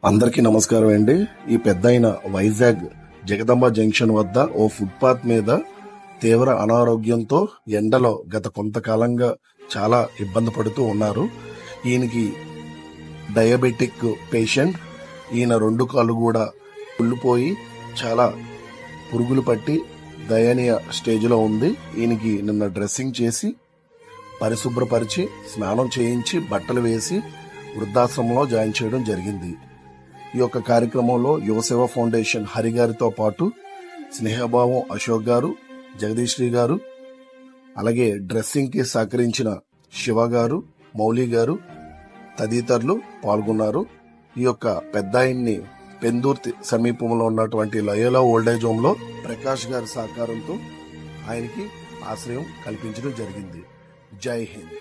అందరికీ నమస్కారం అండి. ఈ పెద్దయిన వైజాగ్ జగదంబ జంక్షన్ వద్ద ఓ ఫుట్పాత్ మీద తీవ్ర అనారోగ్యంతో ఎండలో గత కొంతకాలంగా చాలా ఇబ్బంది పడుతూ ఉన్నారు. ఈయనకి డయాబెటిక్ పేషెంట్. ఈయన 2 కాళ్ళు కూడా కుళ్ళిపోయి చాలా పురుగులు పట్టి దయనీయ స్టేజ్లో ఉంది. ఈయనకి నిన్న డ్రెస్సింగ్ చేసి పరిశుభ్రపరిచి స్నానం చేయించి బట్టలు వేసి వృద్ధాశ్రమంలో జాయిన్ చేయడం జరిగింది. ఈ యొక్క కార్యక్రమంలో యువసేవ ఫౌండేషన్ హరి గారితో పాటు స్నేహభావం అశోక్ గారు, జగదీశ్రీ గారు, అలాగే డ్రెస్సింగ్ కి సహకరించిన శివ గారు, మౌలి గారు తదితరులు పాల్గొన్నారు. ఈ యొక్క పెద్దాయన్ని పెందుర్తి సమీపంలో ఉన్నటువంటి లయోలా ఓల్డేజ్ హోమ్ లో ప్రకాష్ గారి సహకారంతో ఆయనకి ఆశ్రయం కల్పించడం జరిగింది. జై హింద్.